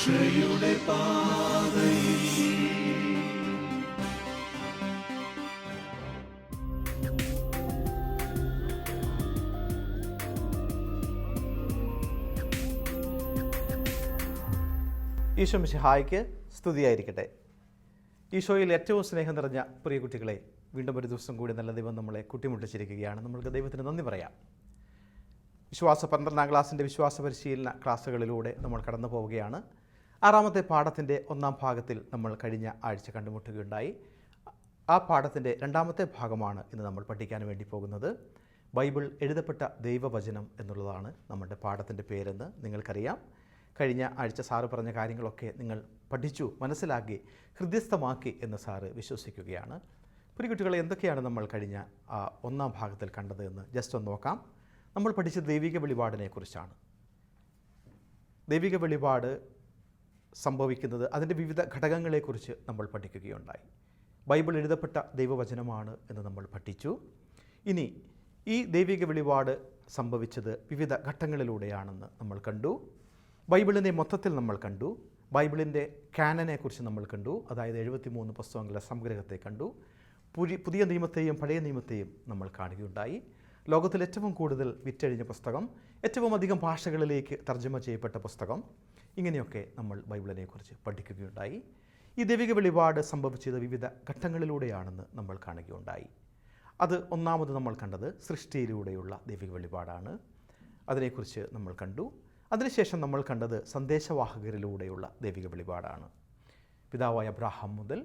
രക്ഷയുടെ പാതയിൽ ഈശോ മിശിഹായ്ക്ക് സ്തുതിയായിരിക്കട്ടെ. ഈശോയിൽ ഏറ്റവും സ്നേഹം നിറഞ്ഞ പ്രിയ കുട്ടികളെ, വീണ്ടും ഒരു ദിവസം കൂടി നല്ല ദൈവം നമ്മളെ കുട്ടിമുട്ടിച്ചിരിക്കുകയാണ്. നമ്മൾക്ക് ദൈവത്തിന് നന്ദി പറയാം. 12ാം ക്ലാസ്സിൻ്റെ വിശ്വാസ പരിശീലന ക്ലാസ്സുകളിലൂടെ നമ്മൾ കടന്നു പോവുകയാണ്. 6ാമത്തെ പാഠത്തിൻ്റെ 1-ാം ഭാഗത്തിൽ നമ്മൾ കഴിഞ്ഞ ആഴ്ച കണ്ടുമുട്ടുകയുണ്ടായി. ആ പാഠത്തിൻ്റെ 2ാമത്തെ ഭാഗമാണ് ഇന്ന് നമ്മൾ പഠിക്കാൻ വേണ്ടി പോകുന്നത്. ബൈബിൾ എഴുതപ്പെട്ട ദൈവവചനം എന്നുള്ളതാണ് നമ്മുടെ പാഠത്തിൻ്റെ പേരെന്ന് നിങ്ങൾക്കറിയാം. കഴിഞ്ഞ ആഴ്ച സാറ് പറഞ്ഞ കാര്യങ്ങളൊക്കെ നിങ്ങൾ പഠിച്ചു, മനസ്സിലാക്കി, ഹൃദയസ്ഥമാക്കി എന്ന് സാറ് വിശ്വസിക്കുകയാണ്. പ്രിയ കുട്ടികളെ, എന്തൊക്കെയാണ് നമ്മൾ കഴിഞ്ഞ 1-ാം ഭാഗത്തിൽ കണ്ടത് എന്ന് ജസ്റ്റ് ഒന്ന് നോക്കാം. നമ്മൾ പഠിച്ചത് ദൈവിക വെളിപാടിനെക്കുറിച്ചാണ്. ദൈവിക വെളിപാട് സംഭവിക്കുന്നത് അതിൻ്റെ വിവിധ ഘടകങ്ങളെക്കുറിച്ച് നമ്മൾ പഠിക്കുകയുണ്ടായി. ബൈബിൾ എഴുതപ്പെട്ട ദൈവവചനമാണ് എന്ന് നമ്മൾ പഠിച്ചു. ഇനി ഈ ദൈവിക വെളിപാട് സംഭവിച്ചത് വിവിധ ഘട്ടങ്ങളിലൂടെയാണെന്ന് നമ്മൾ കണ്ടു. ബൈബിളിനെ മൊത്തത്തിൽ നമ്മൾ കണ്ടു. ബൈബിളിൻ്റെ കാനനെക്കുറിച്ച് നമ്മൾ കണ്ടു, അതായത് 73 പുസ്തകങ്ങളുടെ സംഗ്രഹത്തെ കണ്ടു. പുതിയ നിയമത്തെയും പഴയ നിയമത്തെയും നമ്മൾ കാണുകയുണ്ടായി. ലോകത്തിൽ ഏറ്റവും കൂടുതൽ വിറ്റഴിഞ്ഞ പുസ്തകം, ഏറ്റവും അധികം ഭാഷകളിലേക്ക് തർജ്ജമ ചെയ്യപ്പെട്ട പുസ്തകം, ഇങ്ങനെയൊക്കെ നമ്മൾ ബൈബിളിനെക്കുറിച്ച് പഠിക്കുകയുണ്ടായി. ഈ ദൈവിക വെളിപാട് സംഭവിച്ചത് വിവിധ ഘട്ടങ്ങളിലൂടെയാണെന്ന് നമ്മൾ കാണുകയുണ്ടായി. അത് ഒന്നാമത് നമ്മൾ കണ്ടത് സൃഷ്ടിയിലൂടെയുള്ള ദൈവിക വെളിപാടാണ്. അതിനെക്കുറിച്ച് നമ്മൾ കണ്ടു. അതിനുശേഷം നമ്മൾ കണ്ടത് സന്ദേശവാഹകരിലൂടെയുള്ള ദൈവിക വെളിപാടാണ്. പിതാവായ അബ്രാഹാം മുതൽ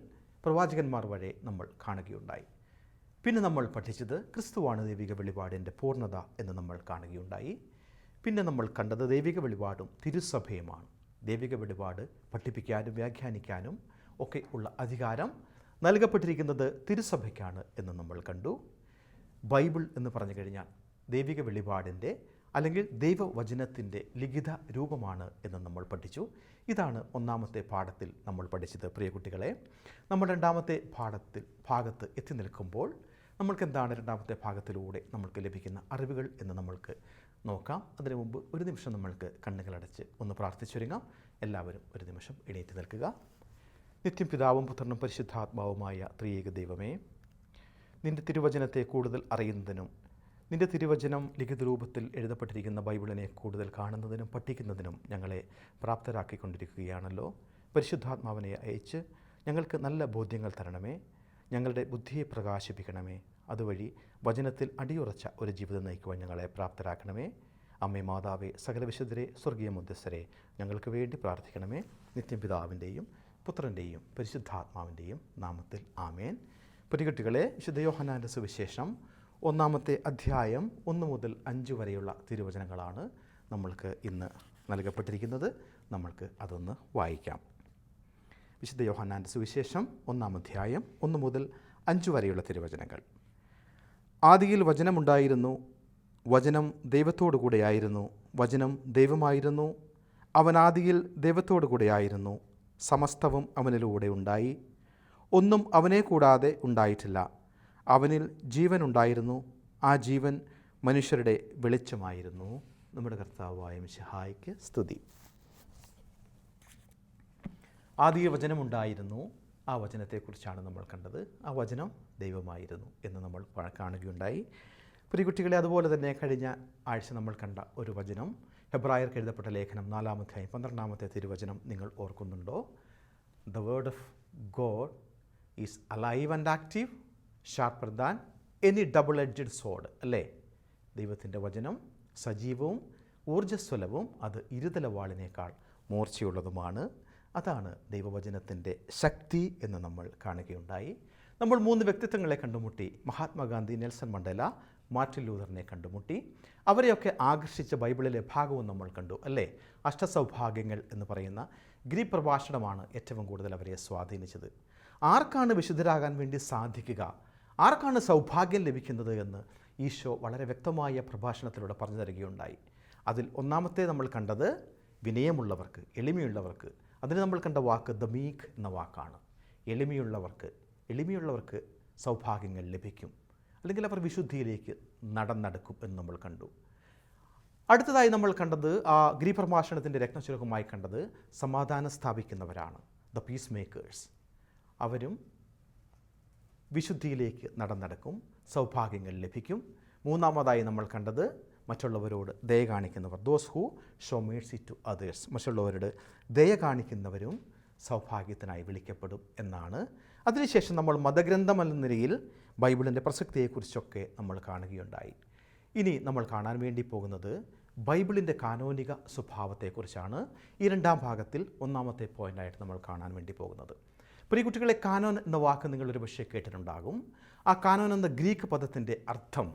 പ്രവാചകന്മാർ വരെ നമ്മൾ കാണുകയുണ്ടായി. പിന്നെ നമ്മൾ പഠിച്ചത് ക്രിസ്തുവാണ് ദൈവിക വെളിപാടിൻ്റെ പൂർണ്ണത എന്ന് നമ്മൾ കാണുകയുണ്ടായി. പിന്നെ നമ്മൾ കണ്ടത് ദൈവിക വെളിപാടും തിരുസഭയുമാണ്. ദൈവിക വെളിപാട് പഠിപ്പിക്കാനും വ്യാഖ്യാനിക്കാനും ഒക്കെ ഉള്ള അധികാരം നൽകപ്പെട്ടിരിക്കുന്നത് തിരുസഭയ്ക്കാണ് എന്ന് നമ്മൾ കണ്ടു. ബൈബിൾ എന്ന് പറഞ്ഞു കഴിഞ്ഞാൽ ദൈവിക വെളിപാടിൻ്റെ അല്ലെങ്കിൽ ദൈവവചനത്തിൻ്റെ ലിഖിത രൂപമാണ് എന്ന് നമ്മൾ പഠിച്ചു. ഇതാണ് 1-ാമത്തെ പാഠത്തിൽ നമ്മൾ പഠിച്ചത്. പ്രിയ കുട്ടികളെ, നമ്മൾ 2-ാമത്തെ ഭാഗത്ത് എത്തി നിൽക്കുമ്പോൾ നമ്മൾക്ക് എന്താണ് 2-ാമത്തെ ഭാഗത്തിലൂടെ നമ്മൾക്ക് ലഭിക്കുന്ന അറിവുകൾ എന്ന് നമ്മൾക്ക് നോക്കാം. അതിനു മുമ്പ് ഒരു നിമിഷം നമ്മൾക്ക് കണ്ണുകളടച്ച് ഒന്ന് പ്രാർത്ഥിച്ചൊരുങ്ങാം. എല്ലാവരും ഒരു നിമിഷം എണീറ്റ് നിൽക്കുക. നിത്യം പിതാവും പുത്രനും പരിശുദ്ധാത്മാവുമായ ത്രിയേക ദൈവമേ, നിൻ്റെ തിരുവചനത്തെ കൂടുതൽ അറിയുന്നതിനും നിൻ്റെ തിരുവചനം ലിഖിത രൂപത്തിൽ എഴുതപ്പെട്ടിരിക്കുന്ന ബൈബിളിനെ കൂടുതൽ കാണുന്നതിനും പഠിക്കുന്നതിനും ഞങ്ങളെ പ്രാപ്തരാക്കിക്കൊണ്ടിരിക്കുകയാണല്ലോ. പരിശുദ്ധാത്മാവിനെ അയച്ച് ഞങ്ങൾക്ക് നല്ല ബോധ്യങ്ങൾ തരണമേ. ഞങ്ങളുടെ ബുദ്ധിയെ പ്രകാശിപ്പിക്കണമേ. അതുവഴി വചനത്തിൽ അടിയുറച്ച ഒരു ജീവിതം നയിക്കുവാൻ ഞങ്ങളെ പ്രാപ്തരാക്കണമേ. അമ്മേ, മാതാവേ, സകല വിശുദ്ധരെ, സ്വർഗീയ മധ്യസ്ഥരെ, ഞങ്ങൾക്ക് വേണ്ടി പ്രാർത്ഥിക്കണമേ. നിത്യം പിതാവിൻ്റെയും പുത്രൻ്റെയും പരിശുദ്ധാത്മാവിൻ്റെയും നാമത്തിൽ ആമേൻ. പരികുട്ടികളെ, വിശുദ്ധ യോഹന്നാൻ്റെ സുവിശേഷം 1-ാമത്തെ അധ്യായം 1 മുതൽ 5 വരെയുള്ള തിരുവചനങ്ങളാണ് നമ്മൾക്ക് ഇന്ന് നൽകപ്പെട്ടിരിക്കുന്നത്. നമ്മൾക്ക് അതൊന്ന് വായിക്കാം. വിശുദ്ധ യോഹന്നാൻ്റെ സുവിശേഷം 1-ാം അധ്യായം 1 മുതൽ 5 വരെയുള്ള തിരുവചനങ്ങൾ. ആദിയിൽ വചനമുണ്ടായിരുന്നു, വചനം ദൈവത്തോടു കൂടെയായിരുന്നു, വചനം ദൈവമായിരുന്നു. അവൻ ആദിയിൽ ദൈവത്തോടു കൂടെയായിരുന്നു. സമസ്തവും അവനിലൂടെ ഉണ്ടായി. ഒന്നും അവനെ കൂടാതെ ഉണ്ടായിട്ടില്ല. അവനിൽ ജീവൻ ഉണ്ടായിരുന്നു. ആ ജീവൻ മനുഷ്യരുടെ വെളിച്ചമായിരുന്നു. നമ്മുടെ കർത്താവായ മിശിഹായ്ക്ക് സ്തുതി. ആദിയിൽ വചനമുണ്ടായിരുന്നു. ആ വചനത്തെക്കുറിച്ചാണ് നമ്മൾ കണ്ടത്. ആ വചനം ദൈവമായിരുന്നു എന്ന് നമ്മൾ കാണുകയുണ്ടായി. പ്രിയകുട്ടികളെ, അതുപോലെ തന്നെ കഴിഞ്ഞ ആഴ്ച നമ്മൾ കണ്ട ഒരു വചനം, ഹെബ്രായർക്ക് എഴുതപ്പെട്ട ലേഖനം 4-ാം അധ്യായം 12-ാമത്തെ തിരുവചനം നിങ്ങൾ ഓർക്കുന്നുണ്ടോ? The word of God is alive and active, sharper than any double edged sword. അല്ലേ? ദൈവത്തിൻ്റെ വചനം സജീവവും ഊർജ്ജസ്വലവും, അത് ഇരുതല വാളിനേക്കാൾ മൂർച്ചയുള്ളതുമാണ്. അതാണ് ദൈവവചനത്തിൻ്റെ ശക്തി എന്ന് നമ്മൾ കാണുകയുണ്ടായി. നമ്മൾ 3 വ്യക്തിത്വങ്ങളെ കണ്ടുമുട്ടി. മഹാത്മാഗാന്ധി, നെൽസൺ മണ്ടേല, മാർട്ടിൻ ലൂഥറിനെ കണ്ടുമുട്ടി. അവരെയൊക്കെ ആകർഷിച്ച ബൈബിളിലെ ഭാഗവും നമ്മൾ കണ്ടു. അല്ലേ? അഷ്ടസൗഭാഗ്യങ്ങൾ എന്ന് പറയുന്ന ഗ്രീക്ക് പ്രഭാഷണമാണ് ഏറ്റവും കൂടുതൽ അവരെ സ്വാധീനിച്ചത്. ആർക്കാണ് വിശുദ്ധരാകാൻ വേണ്ടി സാധിക്കുക, ആർക്കാണ് സൗഭാഗ്യം ലഭിക്കുന്നത് എന്ന് ഈശോ വളരെ വ്യക്തമായ പ്രഭാഷണത്തിലൂടെ പറഞ്ഞു തരികയുണ്ടായി. അതിൽ 1-ാമത്തെ നമ്മൾ കണ്ടത് വിനയമുള്ളവർക്ക്, എളിമയുള്ളവർക്ക്. അതിന് നമ്മൾ കണ്ട വാക്ക് ദ മീക്ക് എന്ന വാക്കാണ്. എളിമയുള്ളവർക്ക് സൗഭാഗ്യങ്ങൾ ലഭിക്കും, അല്ലെങ്കിൽ അവർ വിശുദ്ധിയിലേക്ക് നടക്കും എന്ന് നമ്മൾ കണ്ടു. അടുത്തതായി നമ്മൾ കണ്ടത് ഗ്രീ പ്രഭാഷണത്തിൻ്റെ രത്നചുരുക്കമായി കണ്ടത് സമാധാനം സ്ഥാപിക്കുന്നവരാണ്, ദ പീസ് മേക്കേഴ്സ്. അവരും വിശുദ്ധിയിലേക്ക് നടക്കും, സൗഭാഗ്യങ്ങൾ ലഭിക്കും. മൂന്നാമതായി നമ്മൾ കണ്ടത് മറ്റുള്ളവരോട് ദയ കാണിക്കുന്നവർ, those who show mercy to others. മറ്റുള്ളവരോട് ദയ കാണിക്കുന്നവരും സൗഭാഗ്യത്തിനായി വിളിക്കപ്പെടും എന്നാണ്. അതിനുശേഷം നമ്മൾ മതഗ്രന്ഥം എന്ന നിലയിൽ ബൈബിളിൻ്റെ പ്രസക്തിയെക്കുറിച്ചൊക്കെ നമ്മൾ കാണുകയുണ്ടായി. ഇനി നമ്മൾ കാണാൻ വേണ്ടി പോകുന്നത് ബൈബിളിൻ്റെ കാനോനിക സ്വഭാവത്തെക്കുറിച്ചാണ്. ഈ രണ്ടാം ഭാഗത്തിൽ ഒന്നാമത്തെ പോയിൻ്റായിട്ട് നമ്മൾ കാണാൻ വേണ്ടി പോകുന്നത്. പ്രിയ കുട്ടികളെ, കാനോൻ എന്ന വാക്ക് നിങ്ങളൊരു പക്ഷേ കേട്ടിട്ടുണ്ടാകും. ആ കാനോൻ എന്ന ഗ്രീക്ക് പദത്തിൻ്റെ അർത്ഥം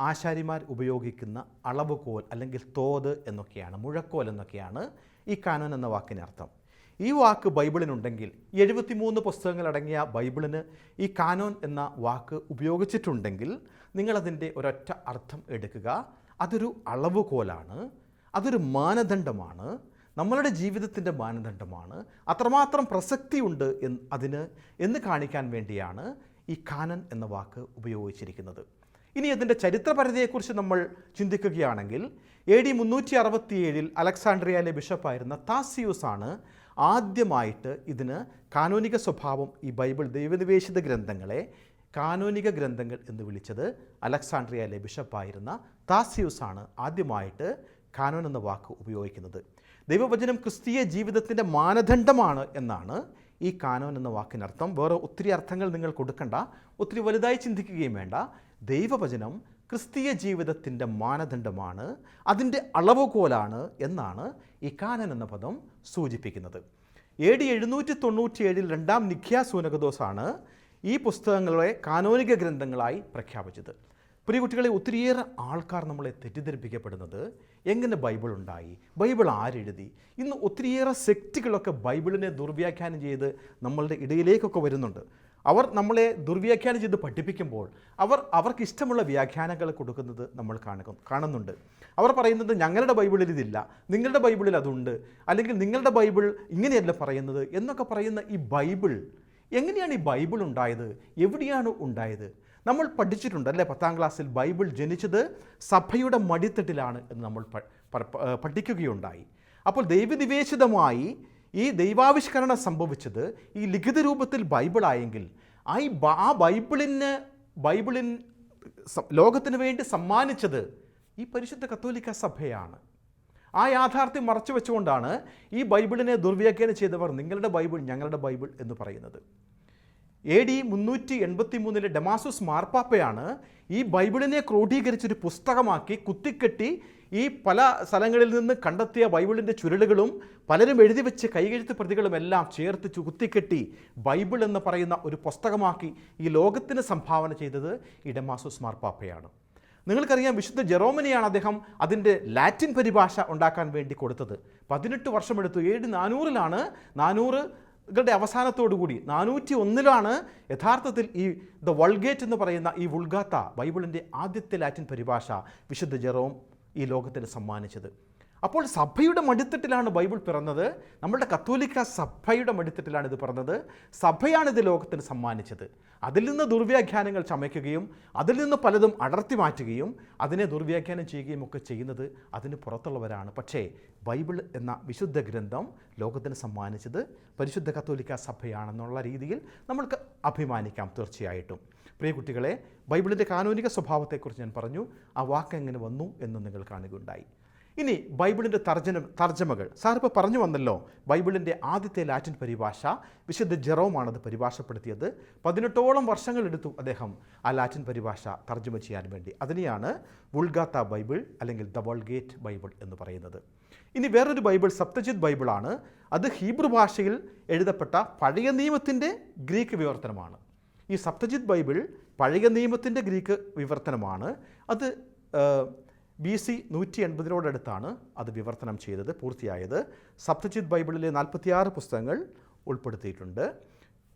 ആശാരിമാർ ഉപയോഗിക്കുന്ന അളവുകോൽ അല്ലെങ്കിൽ തോത് എന്നൊക്കെയാണ്, മുഴക്കോൽ എന്നൊക്കെയാണ് ഈ കാനോൻ എന്ന വാക്കിന് അർത്ഥം. ഈ വാക്ക് ബൈബിളിനുണ്ടെങ്കിൽ 73 പുസ്തകങ്ങളടങ്ങിയ ബൈബിളിന് ഈ കാനോൻ എന്ന വാക്ക് ഉപയോഗിച്ചിട്ടുണ്ടെങ്കിൽ നിങ്ങളതിൻ്റെ ഒരൊറ്റ അർത്ഥം എടുക്കുക. അതൊരു അളവുകോലാണ്, അതൊരു മാനദണ്ഡമാണ്, നമ്മളുടെ ജീവിതത്തിൻ്റെ മാനദണ്ഡമാണ്. അത്രമാത്രം പ്രസക്തിയുണ്ട് എന്ന് കാണിക്കാൻ വേണ്ടിയാണ് ഈ കാനൻ എന്ന വാക്ക് ഉപയോഗിച്ചിരിക്കുന്നത്. ഇനി അതിൻ്റെ ചരിത്രപരിധിയെക്കുറിച്ച് നമ്മൾ ചിന്തിക്കുകയാണെങ്കിൽ AD 367 അലക്സാണ്ട്രിയയിലെ ബിഷപ്പായിരുന്ന താസിയൂസ് ആണ് ആദ്യമായിട്ട് ഇതിന് കാനോനിക സ്വഭാവം, ഈ ബൈബിൾ ദൈവനിവേശിത ഗ്രന്ഥങ്ങളെ കാനോനിക ഗ്രന്ഥങ്ങൾ എന്ന് വിളിച്ചത്. അലക്സാണ്ട്രിയയിലെ ബിഷപ്പായിരുന്ന താസിയൂസ് ആണ് ആദ്യമായിട്ട് കാനോൻ എന്ന വാക്ക് ഉപയോഗിക്കുന്നത്. ദൈവവചനം ക്രിസ്തീയ ജീവിതത്തിൻ്റെ മാനദണ്ഡമാണ് എന്നാണ് ഈ കാനോൻ എന്ന വാക്കിനർത്ഥം. വേറെ ഒത്തിരി അർത്ഥങ്ങൾ നിങ്ങൾ കൊടുക്കണ്ട, ഒത്തിരി വലുതായി ചിന്തിക്കുകയും വേണ്ട. ദൈവവചനം ക്രിസ്തീയ ജീവിതത്തിൻ്റെ മാനദണ്ഡമാണ്, അതിൻ്റെ അളവുകോലാണ് എന്നാണ് ഈ കാനൻ എന്ന പദം സൂചിപ്പിക്കുന്നത്. AD 797 രണ്ടാം നിഖ്യാ സൂനകദോസാണ് ഈ പുസ്തകങ്ങളെ കാനോനിക ഗ്രന്ഥങ്ങളായി പ്രഖ്യാപിച്ചത്. പ്രിയ കുട്ടികളെ, ഒത്തിരിയേറെ ആൾക്കാർ നമ്മളെ തെറ്റിദ്ധരിപ്പിക്കപ്പെടുന്നത് എങ്ങനെ ബൈബിൾ ഉണ്ടായി, ബൈബിൾ ആരെഴുതി. ഇന്ന് ഒത്തിരിയേറെ സെക്റ്റുകളൊക്കെ ബൈബിളിനെ ദുർവ്യാഖ്യാനം ചെയ്ത് നമ്മളുടെ ഇടയിലേക്കൊക്കെ വരുന്നുണ്ട്. അവർ നമ്മളെ ദുർവ്യാഖ്യാനം ചെയ്ത് പഠിപ്പിക്കുമ്പോൾ അവർക്ക് ഇഷ്ടമുള്ള വ്യാഖ്യാനങ്ങൾ കൊടുക്കുന്നത് നമ്മൾ കാണുന്നുണ്ട്. അവർ പറയുന്നത് ഞങ്ങളുടെ ബൈബിളിൽ ഇതില്ല, നിങ്ങളുടെ ബൈബിളിൽ അതുണ്ട്, അല്ലെങ്കിൽ നിങ്ങളുടെ ബൈബിൾ ഇങ്ങനെയല്ല പറയുന്നത് എന്നൊക്കെ പറയുന്ന ഈ ബൈബിൾ, എങ്ങനെയാണ് ഈ ബൈബിൾ ഉണ്ടായത്, എവിടെയാണ് ഉണ്ടായത്? നമ്മൾ പഠിച്ചിട്ടുണ്ട് അല്ലേ, 10ാം ക്ലാസ്സിൽ ബൈബിൾ ജനിച്ചത് സഭയുടെ മടിത്തട്ടിലാണ് എന്ന് നമ്മൾ പഠിക്കുകയുണ്ടായി. അപ്പോൾ ദൈവനിവേശിതമായി ഈ ദൈവാവിഷ്കരണം സംഭവിച്ചത് ഈ ലിഖിത രൂപത്തിൽ ബൈബിളായെങ്കിൽ ആ ബൈബിളിൻ ലോകത്തിന് വേണ്ടി സമ്മാനിച്ചത് ഈ പരിശുദ്ധ കത്തോലിക്ക സഭയാണ്. ആ യാഥാർത്ഥ്യം മറച്ചു വെച്ചുകൊണ്ടാണ് ഈ ബൈബിളിനെ ദുർവ്യാഖ്യാനം ചെയ്തവർ നിങ്ങളുടെ ബൈബിൾ ഞങ്ങളുടെ ബൈബിൾ എന്ന് പറയുന്നത്. AD 383 ഡമാസുസ് മാർപ്പാപ്പയാണ് ഈ ബൈബിളിനെ ക്രോഡീകരിച്ചൊരു പുസ്തകമാക്കി കുത്തിക്കെട്ടി ഈ പല സ്ഥലങ്ങളിൽ നിന്ന് കണ്ടെത്തിയ ബൈബിളിൻ്റെ ചുരുളുകളും പലരും എഴുതി വെച്ച് കൈകെഴുത്ത് പ്രതികളും എല്ലാം ചേർത്ത് കുത്തിക്കെട്ടി ബൈബിൾ എന്ന് പറയുന്ന ഒരു പുസ്തകമാക്കി ഈ ലോകത്തിന് സംഭാവന ചെയ്തത് ഈ ഡമാസുസ് മാർപ്പാപ്പയാണ്. നിങ്ങൾക്കറിയാം, വിശുദ്ധ ജെറോമിനെയാണ് അദ്ദേഹം അതിൻ്റെ ലാറ്റിൻ പരിഭാഷ ഉണ്ടാക്കാൻ വേണ്ടി കൊടുത്തത്. 18 വർഷമെടുത്തു. AD 400കളുടെ അവസാനത്തോടുകൂടി 401 യഥാർത്ഥത്തിൽ ഈ ദ വൾഗേറ്റ് എന്ന് പറയുന്ന ഈ വുൾഗാത്ത ബൈബിളിൻ്റെ ആദ്യത്തെ ലാറ്റിൻ പരിഭാഷ വിശുദ്ധ ജെറോം ഈ ലോകത്തിന് സമ്മാനിച്ചത്. അപ്പോൾ സഭയുടെ മടിത്തട്ടിലാണ് ബൈബിൾ പിറന്നത്. നമ്മളുടെ കത്തോലിക്ക സഭയുടെ മടിത്തട്ടിലാണ് ഇത് പിറന്നത്. സഭയാണിത് ലോകത്തിന് സമ്മാനിച്ചത്. അതിൽ നിന്ന് ദുർവ്യാഖ്യാനങ്ങൾ ചമയ്ക്കുകയും അതിൽ നിന്ന് പലതും അടർത്തി മാറ്റുകയും അതിനെ ദുർവ്യാഖ്യാനം ചെയ്യുകയും ഒക്കെ ചെയ്യുന്നത് അതിന് പുറത്തുള്ളവരാണ്. പക്ഷേ ബൈബിൾ എന്ന വിശുദ്ധ ഗ്രന്ഥം ലോകത്തിന് സമ്മാനിച്ചത് പരിശുദ്ധ കത്തോലിക്ക സഭയാണെന്നുള്ള രീതിയിൽ നമ്മൾക്ക് അഭിമാനിക്കാം തീർച്ചയായിട്ടും. പ്രിയ കുട്ടികളെ, ബൈബിളിൻ്റെ കാനോനിക സ്വഭാവത്തെക്കുറിച്ച് ഞാൻ പറഞ്ഞു. ആ വാക്ക് എങ്ങനെ വന്നു എന്ന് നിങ്ങൾ കാണുകയുണ്ടായി. ഇനി ബൈബിളിൻ്റെ തർജ്ജമകൾ സാർ ഇപ്പോൾ പറഞ്ഞു വന്നല്ലോ. ബൈബിളിൻ്റെ ആദ്യത്തെ ലാറ്റിൻ പരിഭാഷ വിശുദ്ധ ജെറോമാണത് പരിഭാഷപ്പെടുത്തിയത്. 18ഓളം വർഷങ്ങളെടുത്തു അദ്ദേഹം ആ ലാറ്റിൻ പരിഭാഷ തർജ്ജമ ചെയ്യാൻ വേണ്ടി. അതിനെയാണ് വുൾഗാത്ത ബൈബിൾ അല്ലെങ്കിൽ ദ വൾഗേറ്റ് ബൈബിൾ എന്ന് പറയുന്നത്. ഇനി വേറൊരു ബൈബിൾ സപ്തജിത് ബൈബിളാണ്. അത് ഹീബ്രു ഭാഷയിൽ എഴുതപ്പെട്ട പഴയ നിയമത്തിൻ്റെ ഗ്രീക്ക് വിവർത്തനമാണ്. ഈ സപ്തജിത് ബൈബിൾ പഴയ നിയമത്തിൻ്റെ ഗ്രീക്ക് വിവർത്തനമാണ്. അത് BC 180 അത് വിവർത്തനം ചെയ്തത്, പൂർത്തിയായത്. സപ്തജിത് ബൈബിളിലെ 46 പുസ്തകങ്ങൾ ഉൾപ്പെടുത്തിയിട്ടുണ്ട്.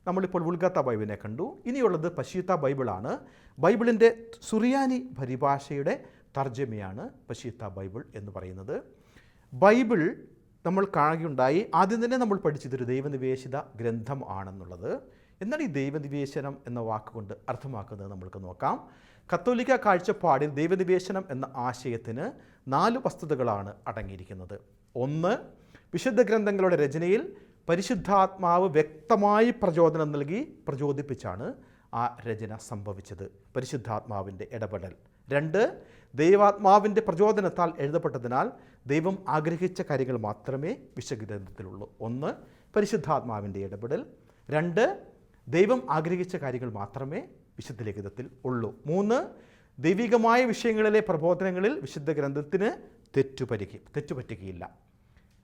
നമ്മളിപ്പോൾ വുൾഗാത്ത ബൈബിളിനെ കണ്ടു. ഇനിയുള്ളത് പശീത്ത ബൈബിളാണ്. ബൈബിളിൻ്റെ സുറിയാനി പരിഭാഷയുടെ തർജ്ജമയാണ് പശീത്ത ബൈബിൾ എന്ന് പറയുന്നത്. ബൈബിൾ നമ്മൾ കാണുകയുണ്ടായി. ആദ്യം തന്നെ നമ്മൾ പഠിച്ചതൊരു ദൈവനിവേശിത ഗ്രന്ഥം ആണെന്നുള്ളത്. എന്നാൽ ഈ ദൈവനിവേശനം എന്ന വാക്കുകൊണ്ട് അർത്ഥമാക്കുന്നത് നമ്മൾക്ക് നോക്കാം. കത്തോലിക്ക കാഴ്ചപ്പാടിൽ ദൈവനിവേശനം എന്ന ആശയത്തിന് 4 വസ്തുതകളാണ് അടങ്ങിയിരിക്കുന്നത്. ഒന്ന്, വിശുദ്ധ ഗ്രന്ഥങ്ങളുടെ രചനയിൽ പരിശുദ്ധാത്മാവ് വ്യക്തമായി പ്രചോദനം നൽകി പ്രചോദിപ്പിച്ചാണ് ആ രചന സംഭവിച്ചത്, പരിശുദ്ധാത്മാവിൻ്റെ ഇടപെടൽ. 2, ദൈവാത്മാവിൻ്റെ പ്രചോദനത്താൽ എഴുതപ്പെട്ടതിനാൽ ദൈവം ആഗ്രഹിച്ച കാര്യങ്ങൾ മാത്രമേ വിശുദ്ധഗ്രന്ഥത്തിലുള്ളൂ. 1, പരിശുദ്ധാത്മാവിൻ്റെ ഇടപെടൽ. 2, ദൈവം ആഗ്രഹിച്ച കാര്യങ്ങൾ മാത്രമേ വിശുദ്ധ ലിഖിതത്തിൽ ഉള്ളൂ. 3, ദൈവികമായ വിഷയങ്ങളിലെ പ്രബോധനങ്ങളിൽ വിശുദ്ധ ഗ്രന്ഥത്തിന് തെറ്റുപറ്റുകയില്ല.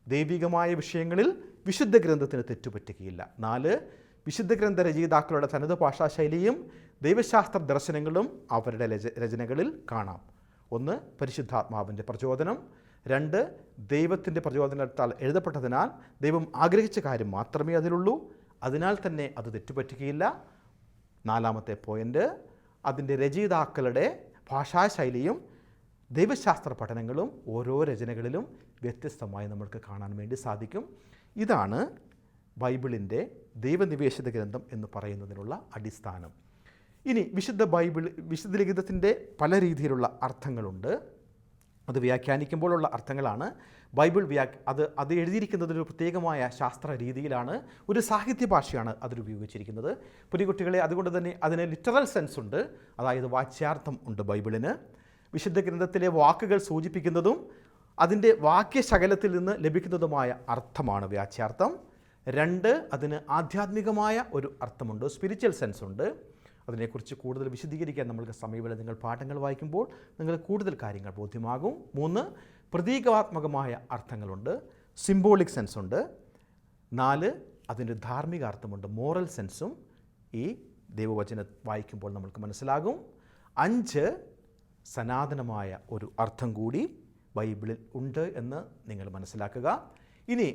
ദൈവികമായ വിഷയങ്ങളിൽ വിശുദ്ധ ഗ്രന്ഥത്തിന് തെറ്റുപറ്റുകയില്ല. 4, വിശുദ്ധ ഗ്രന്ഥ രചയിതാക്കളുടെ തനത് ഭാഷാശൈലിയും ദൈവശാസ്ത്ര ദർശനങ്ങളും അവരുടെ രചനകളിൽ കാണാം. 1, പരിശുദ്ധാത്മാവിൻ്റെ പ്രചോദനം. 2, ദൈവത്തിൻ്റെ പ്രചോദനത്താൽ എഴുതപ്പെട്ടതിനാൽ ദൈവം ആഗ്രഹിച്ച കാര്യം മാത്രമേ അതിലുള്ളൂ, അതിനാൽ തന്നെ അത് തെറ്റുപറ്റുകയില്ല. 4-ാമത്തെ പോയിൻ്റ്, അതിൻ്റെ രചയിതാക്കളുടെ ഭാഷാശൈലിയും ദൈവശാസ്ത്ര പഠനങ്ങളും ഓരോ രചനകളിലും വ്യത്യസ്തമായി നമ്മൾക്ക് കാണാൻ വേണ്ടി സാധിക്കും. ഇതാണ് ബൈബിളിൻ്റെ ദൈവനിവേശിത ഗ്രന്ഥം എന്ന് പറയുന്നതിനുള്ള അടിസ്ഥാനം. ഇനി വിശുദ്ധ ലിഖിതത്തിൻ്റെ പല രീതിയിലുള്ള അർത്ഥങ്ങളുണ്ട്. അത് വ്യാഖ്യാനിക്കുമ്പോഴുള്ള അർത്ഥങ്ങളാണ്. ബൈബിൾ അത് എഴുതിയിരിക്കുന്നതൊരു പ്രത്യേകമായ ശാസ്ത്ര രീതിയിലാണ്, ഒരു സാഹിത്യ ഭാഷയാണ് അതിലുപയോഗിച്ചിരിക്കുന്നത്. പുതിയ കുട്ടികളെ, അതുകൊണ്ട് തന്നെ അതിന് ലിറ്ററൽ സെൻസ് ഉണ്ട്, അതായത് വാച്യാർത്ഥം ഉണ്ട് ബൈബിളിന്. വിശുദ്ധ ഗ്രന്ഥത്തിലെ വാക്കുകൾ സൂചിപ്പിക്കുന്നതും അതിൻ്റെ വാക്യശകലത്തിൽ നിന്ന് ലഭിക്കുന്നതുമായ അർത്ഥമാണ് വാച്യാർത്ഥം. 2, അതിന് ആധ്യാത്മികമായ ഒരു അർത്ഥമുണ്ട്, സ്പിരിച്വൽ സെൻസ് ഉണ്ട്. അതിനെക്കുറിച്ച് കൂടുതൽ വിശദീകരിക്കാൻ നമ്മൾക്ക് സമയമില്ല. നിങ്ങൾ പാഠങ്ങൾ വായിക്കുമ്പോൾ നിങ്ങൾക്ക് കൂടുതൽ കാര്യങ്ങൾ ബോധ്യമാകും. 3, പ്രതീകാത്മകമായ അർത്ഥങ്ങളുണ്ട്, സിംബോളിക് സെൻസ് ഉണ്ട്. 4, അതിൻ്റെ ധാർമ്മിക അർത്ഥമുണ്ട്, മോറൽ സെൻസും ഈ ദൈവവചനം വായിക്കുമ്പോൾ നമുക്ക് മനസ്സിലാകും. 5, സനാതനമായ ഒരു അർത്ഥം കൂടി ബൈബിളിൽ ഉണ്ട് എന്ന് നിങ്ങൾ മനസ്സിലാക്കുക. ഇനി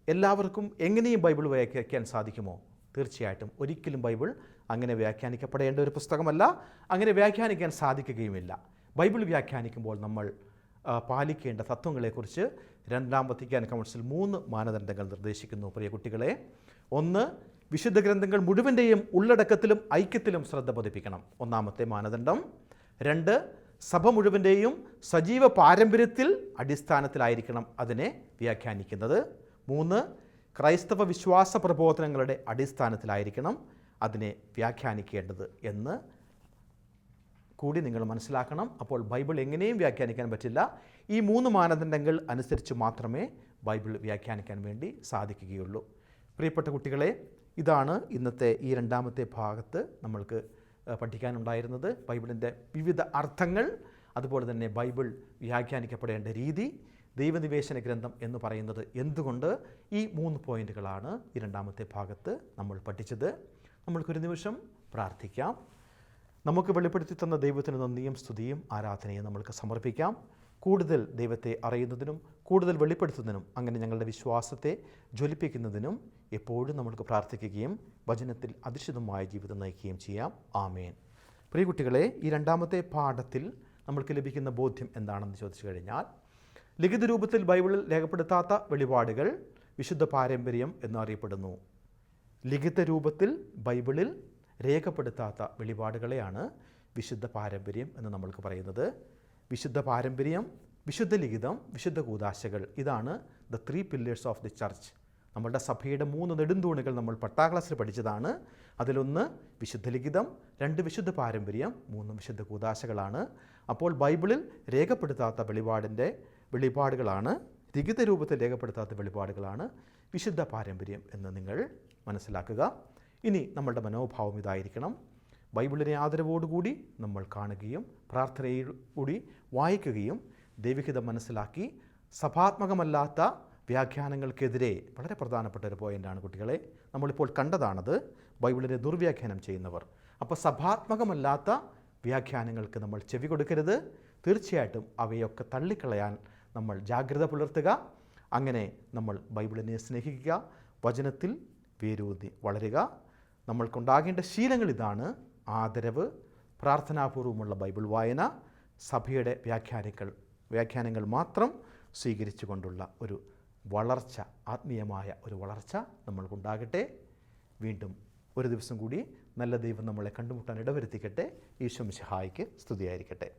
എല്ലാവർക്കും എങ്ങനെയും ബൈബിൾ വ്യാഖ്യാനിക്കാൻ സാധിക്കുമോ? തീർച്ചയായിട്ടും ഒരിക്കലും ബൈബിൾ അങ്ങനെ വ്യാഖ്യാനിക്കപ്പെടേണ്ട ഒരു പുസ്തകമല്ല, അങ്ങനെ വ്യാഖ്യാനിക്കാൻ സാധിക്കുകയുമില്ല. ബൈബിൾ വ്യാഖ്യാനിക്കുമ്പോൾ നമ്മൾ പാലിക്കേണ്ട തത്വങ്ങളെക്കുറിച്ച് 2-ാം വത്തിക്കാൻ കൗൺസിൽ 3 മാനദണ്ഡങ്ങൾ നിർദ്ദേശിക്കുന്നു. പ്രിയ കുട്ടികളെ, 1, വിശുദ്ധ ഗ്രന്ഥങ്ങൾ മുഴുവൻ്റെയും ഉള്ളടക്കത്തിലും ഐക്യത്തിലും ശ്രദ്ധ പതിപ്പിക്കണം, 1-ാമത്തെ മാനദണ്ഡം. 2, സഭ മുഴുവൻ്റെയും സജീവ പാരമ്പര്യത്തിൽ അടിസ്ഥാനത്തിലായിരിക്കണം അതിനെ വ്യാഖ്യാനിക്കുന്നത്. 3, ക്രൈസ്തവ വിശ്വാസ പ്രബോധനങ്ങളുടെ അടിസ്ഥാനത്തിലായിരിക്കണം അതിനെ വ്യാഖ്യാനിക്കേണ്ടത് എന്ന് കൂടി നിങ്ങൾ മനസ്സിലാക്കണം. അപ്പോൾ ബൈബിൾ എങ്ങനെയും വ്യാഖ്യാനിക്കാൻ പറ്റില്ല. ഈ 3 മാനദണ്ഡങ്ങൾ അനുസരിച്ച് മാത്രമേ ബൈബിൾ വ്യാഖ്യാനിക്കാൻ വേണ്ടി സാധിക്കുകയുള്ളൂ. പ്രിയപ്പെട്ട കുട്ടികളെ, ഇതാണ് ഇന്നത്തെ ഈ 2-ാമത്തെ ഭാഗത്ത് നമ്മൾക്ക് പഠിക്കാനുണ്ടായിരുന്നത്. ബൈബിളിൻ്റെ വിവിധ അർത്ഥങ്ങൾ, അതുപോലെ തന്നെ ബൈബിൾ വ്യാഖ്യാനിക്കപ്പെടേണ്ട രീതി, ദൈവനിവേശന ഗ്രന്ഥം എന്ന് പറയുന്നത് എന്തുകൊണ്ട്, ഈ 3 പോയിന്റുകളാണ് ഈ 2-ാമത്തെ ഭാഗത്ത് നമ്മൾ പഠിച്ചത്. നമ്മൾക്കൊരു നിമിഷം പ്രാർത്ഥിക്കാം. നമുക്ക് വെളിപ്പെടുത്തി തന്ന ദൈവത്തിന് നന്ദിയും സ്തുതിയും ആരാധനയും നമ്മൾക്ക് സമർപ്പിക്കാം. കൂടുതൽ ദൈവത്തെ അറിയുന്നതിനും കൂടുതൽ വെളിപ്പെടുത്തുന്നതിനും അങ്ങനെ ഞങ്ങളുടെ വിശ്വാസത്തെ ജ്വലിപ്പിക്കുന്നതിനും എപ്പോഴും നമ്മൾക്ക് പ്രാർത്ഥിക്കുകയും വചനത്തിൽ അധിഷ്ഠിതമായ ജീവിതം നയിക്കുകയും ചെയ്യാം. ആമേൻ. പ്രിയ കുട്ടികളെ, ഈ 2-ാമത്തെ പാഠത്തിൽ നമ്മൾക്ക് ലഭിക്കുന്ന ബോധ്യം എന്താണെന്ന് ചോദിച്ചു കഴിഞ്ഞാൽ, ലിഖിത രൂപത്തിൽ ബൈബിളിൽ രേഖപ്പെടുത്താത്ത വെളിപാടുകൾ വിശുദ്ധ പാരമ്പര്യം എന്നറിയപ്പെടുന്നു. ലിഖിത രൂപത്തിൽ ബൈബിളിൽ രേഖപ്പെടുത്താത്ത വെളിപാടുകളെയാണ് വിശുദ്ധ പാരമ്പര്യം എന്ന് നമ്മൾക്ക് പറയുന്നത്. വിശുദ്ധ പാരമ്പര്യം, വിശുദ്ധ ലിഖിതം, വിശുദ്ധ കൂദാശകൾ, ഇതാണ് the 3 pillars of the church. നമ്മളുടെ സഭയുടെ 3 നെടുന്തൂണുകൾ നമ്മൾ 10ാം ക്ലാസ്സിൽ പഠിച്ചതാണ്. അതിലൊന്ന് വിശുദ്ധ ലിഖിതം, 2 വിശുദ്ധ പാരമ്പര്യം, 3 വിശുദ്ധ കൂദാശകളാണ്. അപ്പോൾ ബൈബിളിൽ രേഖപ്പെടുത്താത്ത വെളിപാടുകളാണ്, ലിഖിത രൂപത്തിൽ രേഖപ്പെടുത്താത്ത വെളിപാടുകളാണ് വിശുദ്ധ പാരമ്പര്യം എന്ന് നിങ്ങൾ മനസ്സിലാക്കുക. ഇനി നമ്മളുടെ മനോഭാവം ഇതായിരിക്കണം: ബൈബിളിനെ ആദരവോടുകൂടി നമ്മൾ കാണുകയും പ്രാർത്ഥനയിലൂടി വായിക്കുകയും ദൈവഹിതം മനസ്സിലാക്കി സഭാത്മകമല്ലാത്ത വ്യാഖ്യാനങ്ങൾക്കെതിരെ, വളരെ പ്രധാനപ്പെട്ട ഒരു പോയിൻ്റാണ് കുട്ടികളെ, നമ്മളിപ്പോൾ കണ്ടതാണത്, ബൈബിളിനെ ദുർവ്യാഖ്യാനം ചെയ്യുന്നവർ. അപ്പോൾ സഭാത്മകമല്ലാത്ത വ്യാഖ്യാനങ്ങൾക്ക് നമ്മൾ ചെവി കൊടുക്കരുത്. തീർച്ചയായിട്ടും അവയൊക്കെ തള്ളിക്കളയാൻ നമ്മൾ ജാഗ്രത പുലർത്തുക. അങ്ങനെ നമ്മൾ ബൈബിളിനെ സ്നേഹിക്കുക, വചനത്തിൽ വേരൂന്നി വളരുക. നമ്മൾക്കുണ്ടാകേണ്ട ശീലങ്ങൾ ഇതാണ്: ആദരവ്, പ്രാർത്ഥനാപൂർവമുള്ള ബൈബിൾ വായന, സഭയുടെ വ്യാഖ്യാനങ്ങൾ മാത്രം സ്വീകരിച്ചുകൊണ്ടുള്ള ഒരു വളർച്ച, ആത്മീയമായ ഒരു വളർച്ച നമ്മൾക്കുണ്ടാകട്ടെ. വീണ്ടും ഒരു ദിവസം കൂടി നല്ല ദൈവം നമ്മളെ കണ്ടുമുട്ടാൻ ഇടവരുത്തിക്കട്ടെ. ഈശോ മിശിഹായ്ക്ക് സ്തുതിയായിരിക്കട്ടെ.